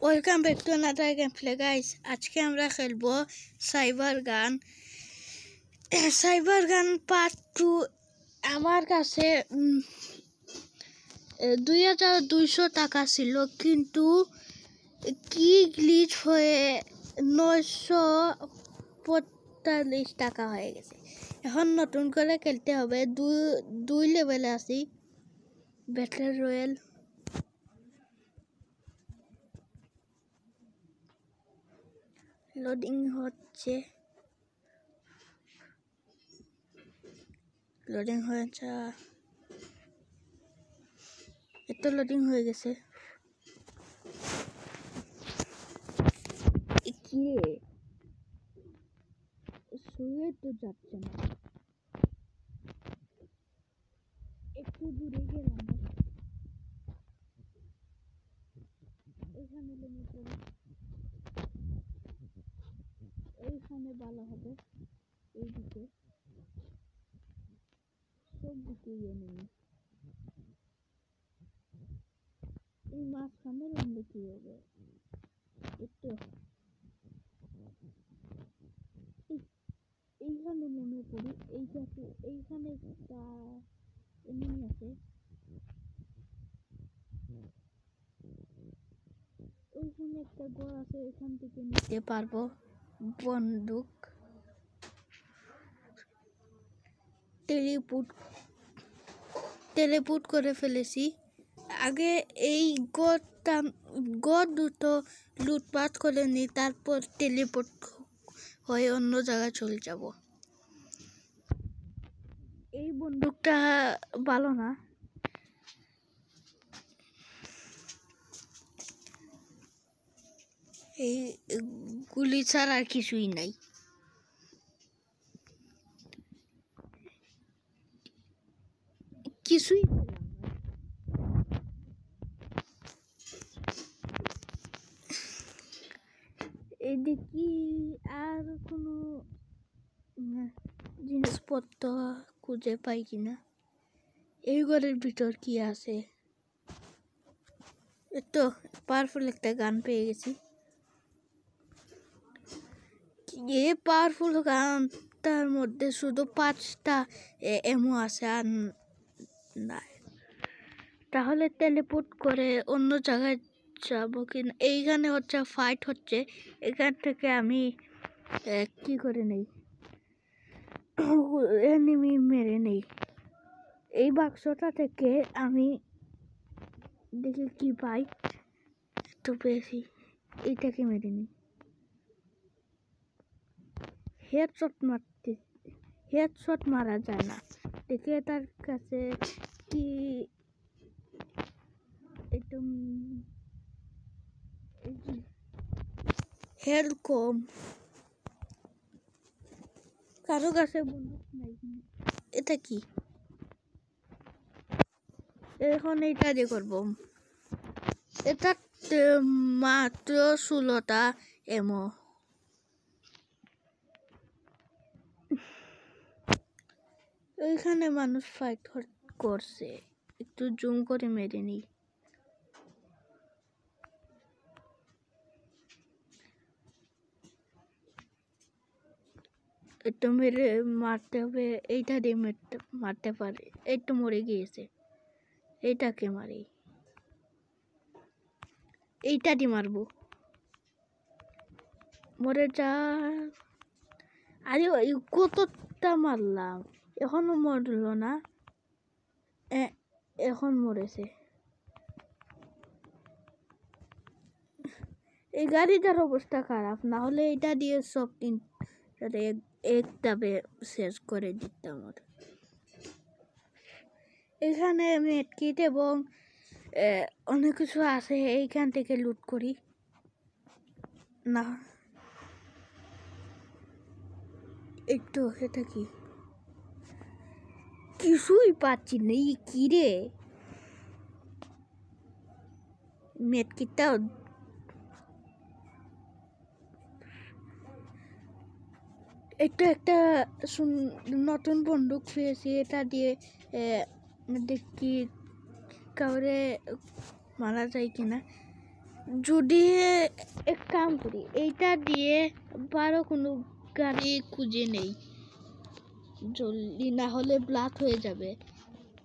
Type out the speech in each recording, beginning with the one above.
Welcome back to another game play guys. আজকে আমরা খেলবো সাইবার গান পার্ট 2। আমার কাছে 2200 টাকা ছিল, কিন্তু কি গ্লিচ হয়ে 945 টাকা হয়ে গেছে। এখন নতুন করে খেলতে হবে। দুই লেভেলে আছি, ব্যাটল রয়্যাল। লোডিং হচ্ছে, এত লোডিং হয়ে গেছে। কি রে, শুয়ে তো যাচ্ছে না। একটু দূরে গেলাম, এখানে নেমে পড়ি। এইখানে ভালো হবে, এইদিকে সব দিকে নেমে এই মাঝখানে নামলে কি হবে? একটু এইখানে নেমে পড়ি। এইখানে একটা এনিমি আছে, ওইখানে একটা ঘর আছে, এখান থেকে নিতে পারবো বন্দুক। টেলিপুট করে ফেলেছি। আগে এই গড় দুটো লুটপাট করে নি, তারপর টেলিপোর্ট হয়ে অন্য জায়গায় চলে যাব। এই বন্দুকটা ভালো না, এই গুলি ছাড়া আর কিছুই নাই। কিছুই এদিকে আর কোনো জিনিসপত্র খুঁজে পাই কিনা। এই ঘরের ভিতর কি আছে? তো পাওয়ারফুল একটা গান পেয়ে গেছি। এ পাওয়ারফুল গানটার মধ্যে শুধু 5টা এমও আছে, আর না। তাহলে টেলিপোর্ট করে অন্য জায়গায় যাবো কিনা। এইখানে হচ্ছে ফাইট হচ্ছে, এখান থেকে আমি কি করে নেই, এনিমি মেরে নেই। এই বাক্সটা থেকে আমি দেখি কি পাই। তো পেয়েছি, এইটাকে মেরে নিই। হেডশট মারা যায় না। দেখে তার কাছে কি একদম হেলথ কম, কারো কাছে বন্দুক নাই। এটা কি? এখন এইটা দিয়ে করবো। এটা মাত্র 16টা এমো। ওইখানে মানুষ ফাইট করছে, একটু জুম করে মেরে নিই। একটু মেরে মারতে হবে, এইটা দিয়ে মারতে পারে। একটু মরে গিয়েছে, এইটাকে মারি। এইটা দিয়ে মারবো, মরে যা। আরে কতটা মারলাম, এখনো মরলো না। এখন মরেছে। এই গাড়িটার অবস্থা খারাপ, না হলে এটা দিয়ে সব একটাবে শেষ করে দিতাম। এখানে মেডকিট এবং অনেক কিছু আছে, এইখান থেকে লুট করি না। একটু এটা কি, কিছুই পাচ্ছি না। কি রে, মেডকিটটা একটা নতুন বন্দুক পেয়েছি, এটা দিয়ে দেখি কাউরে মারা যায় কিনা। যদি এক কাম করি, এইটা দিয়ে বারো কোনো গাড়ি খুঁজে নেই জলদি, না হলে ব্লাস্ট হয়ে যাবে।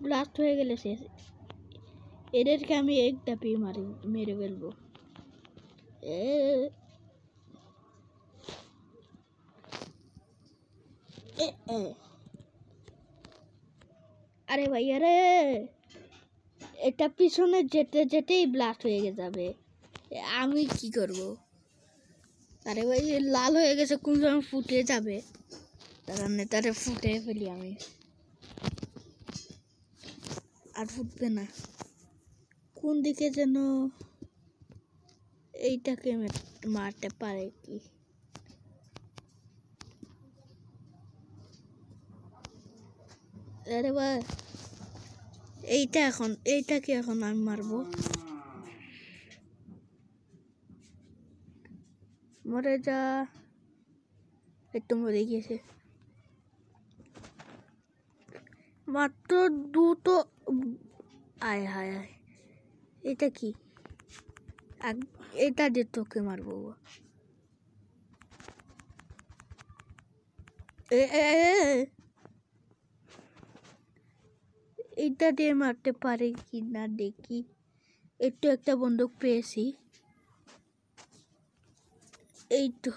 ব্লাস্ট হয়ে গেলে শেষ। এদেরকে আমি একটা পেয়ে মেরে ফেলবো। আরে ভাই, আরে এটা পিছনে যেতে যেতেই ব্লাস্ট হয়ে যাবে। আমি কি করব? আরে ভাই, লাল হয়ে গেছে, কোন সময় ফুটে যাবে। তারা নেতারে ফুটে ফেলি আমি, আর ফুটবে না। কোন দিকে যেন এইটাকে মারতে পারে কি? আরে ভাই, এইটাকে এখন আমি মারবো। মরে যা। একটু মরে গিয়েছে, মাত্র দুটো। আয় হায় হায়, এটা কি? এটা দিয়ে তোকে মারবো। এটা দিয়ে মারতে পারে কি না দেখি। একটু একটা বন্দুক পেয়েছি, এই তো।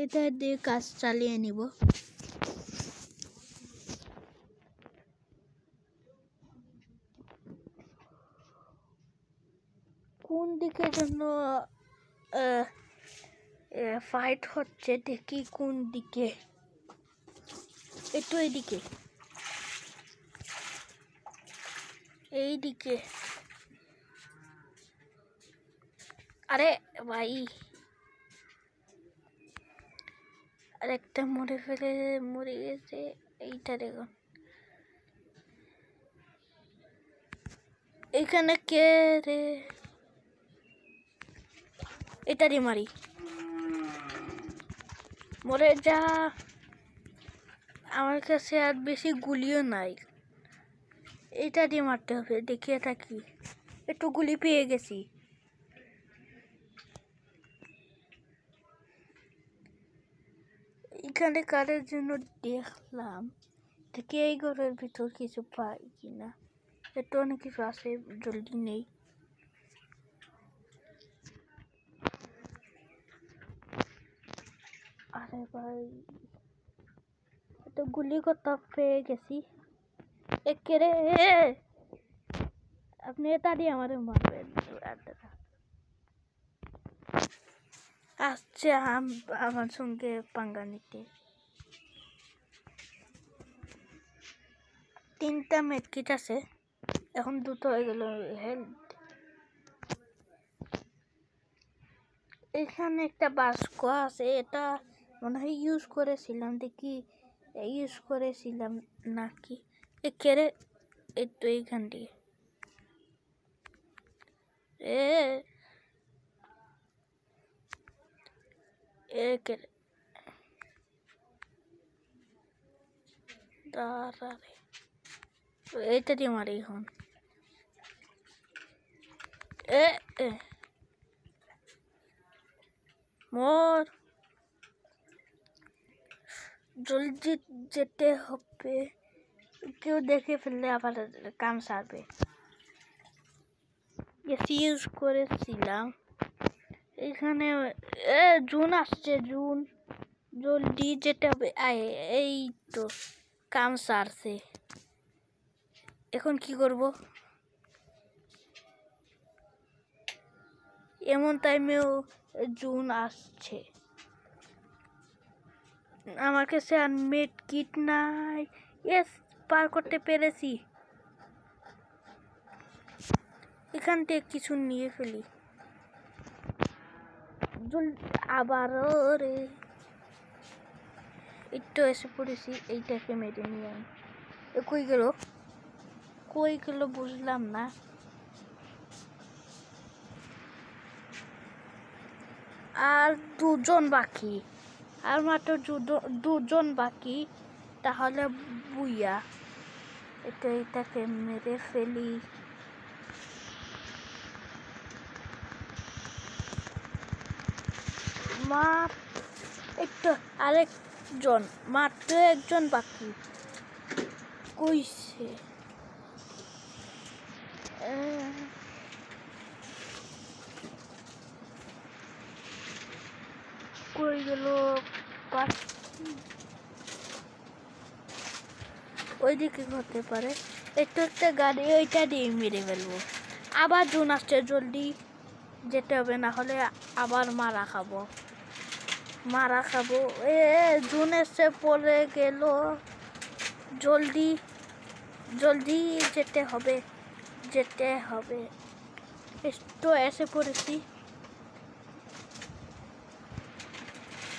এটা দিয়ে কাজ চালিয়ে নিব। কোন দিকে যেন ফাইট হচ্ছে, দেখি কোন দিকে। একটু এইদিকে, এইদিকে। আরে ভাই, আরেকটা মরে গেছে। এইটা দেখুন, এখানে কে রে? এটা দিয়ে মারি, মরে যা। আমার কাছে আর বেশি গুলিও নাই, এটা দিয়ে মারতে হবে। দেখিয়ে থাকি, একটু গুলি পেয়ে গেছি। এখানে কারের জন্য দেখলাম, দেখি এই ঘরের ভিতর কিছু পাই কিনা। একটু অনেক কিছু আছে, জলদি নেই। আরে ভাই, তো গুলি কথা পেয়ে গেছি। একেরে আপনি এটা দিয়ে আমারে মারবেন? আসছে আমার সঙ্গে পাঙ্গা নিতে। 3টা মেডকিট আছে, এখন 2টো হয়ে গেল হেলথ। এখানে একটা বাস্ক আছে, এটা মনে হয় ইউজ করেছিলাম। দেখি ইউজ করেছিলাম নাকি। একেরে এই তো এইখান দিয়ে একেরে দাঁড়ারে, এইটা দিয়ে মারি এখন। মোর জলদি যেতে হবে, কেউ দেখে ফেললে আবার কাম সারবে। এসি ইউজ করেছিলাম। এখানে জুন আসছে, জুন জলদি যেতে হবে। এই তো কাম সারছে, এখন কি করব? এমন টাইমেও জুন আসছে, আমার কাছে আর মেড কিট নাই। ইয়েস, পার করতে পেরেছি। এখান থেকে কিছু নিয়ে ফেলি। আবারও রে, একটু এসে পড়েছি। এইটাকে মেরে নিয়ে আমি। কই গেল বুঝলাম না। আর 2জন বাকি, আর মাত্র 2জন বাকি। তাহলে বুইয়া, এটাকে মেরে ফেলি। মা একটু আরেকজন, মাত্র একজন বাকি কইছে। কই গেল? ওইদিকে হতে পারে, একটু একটা গাড়ি ওইটা দিয়ে মেরে ফেলবো। আবার জুন আসছে, জলদি যেতে হবে, না হলে আবার মারা খাবো। জুন এসে পড়ে গেল, জলদি জলদি যেতে হবে। তো এসে পড়েছি,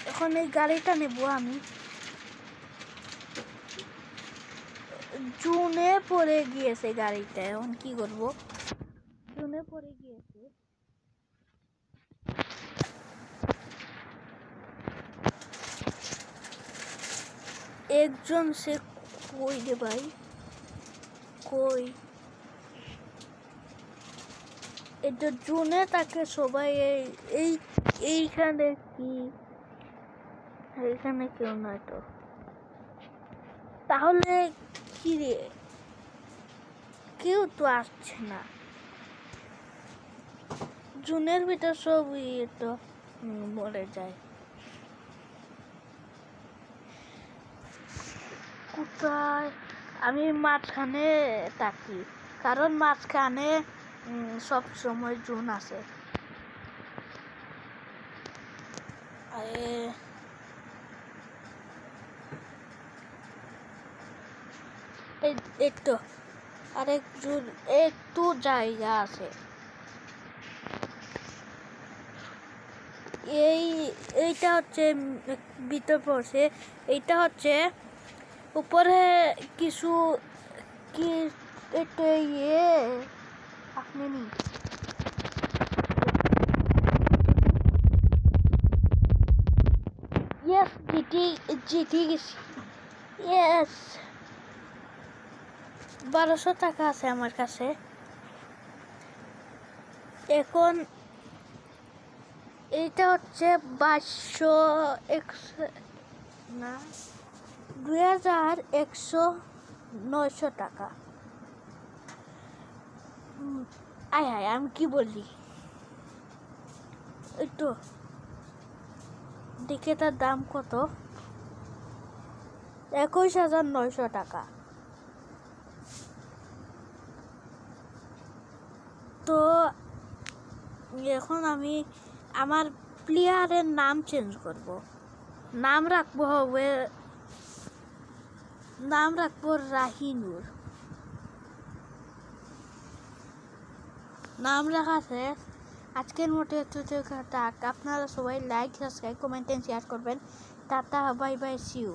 এখন এই গাড়িটা নেবো আমি। জুনে পড়ে গিয়েছে গাড়িটা, এখন কি করবো? জুনে পড়ে গিয়েছে। একজন সে কই রে ভাই, কই? এটা জুনে তাকে সবাই এইখানে কি, এইখানে কেউ নয় তো, তাহলে কি রে? কেউ তো আসছে না। জুনের ভিতর সব তো মরে যায়। কোথায়? আমি মাঝখানে থাকি, কারণ মাঝখানে সব সময় জুন আছে। একটু আরেকজন একটু জায়গা আছে। এইটা হচ্ছে ভিতর পড়ছে, এইটা হচ্ছে উপরে কিছু কি একটু আপনি নি ইয়েস জিটি গেছি। ইয়েস 1200 টাকা আছে আমার কাছে। এখন এইটা হচ্ছে 2109 টাকা। আয় হায়, আমি কি বলি? একটু দেখে তার দাম কত, 21,900 টাকা। তো এখন আমি আমার প্লেয়ারের নাম চেঞ্জ করব। নাম রাখবো রাহিনুর। নাম রাখা শেষ। আজকের মতো আপনারা সবাই like, subscribe, comment and share করবেন। Tata, bye bye, see you.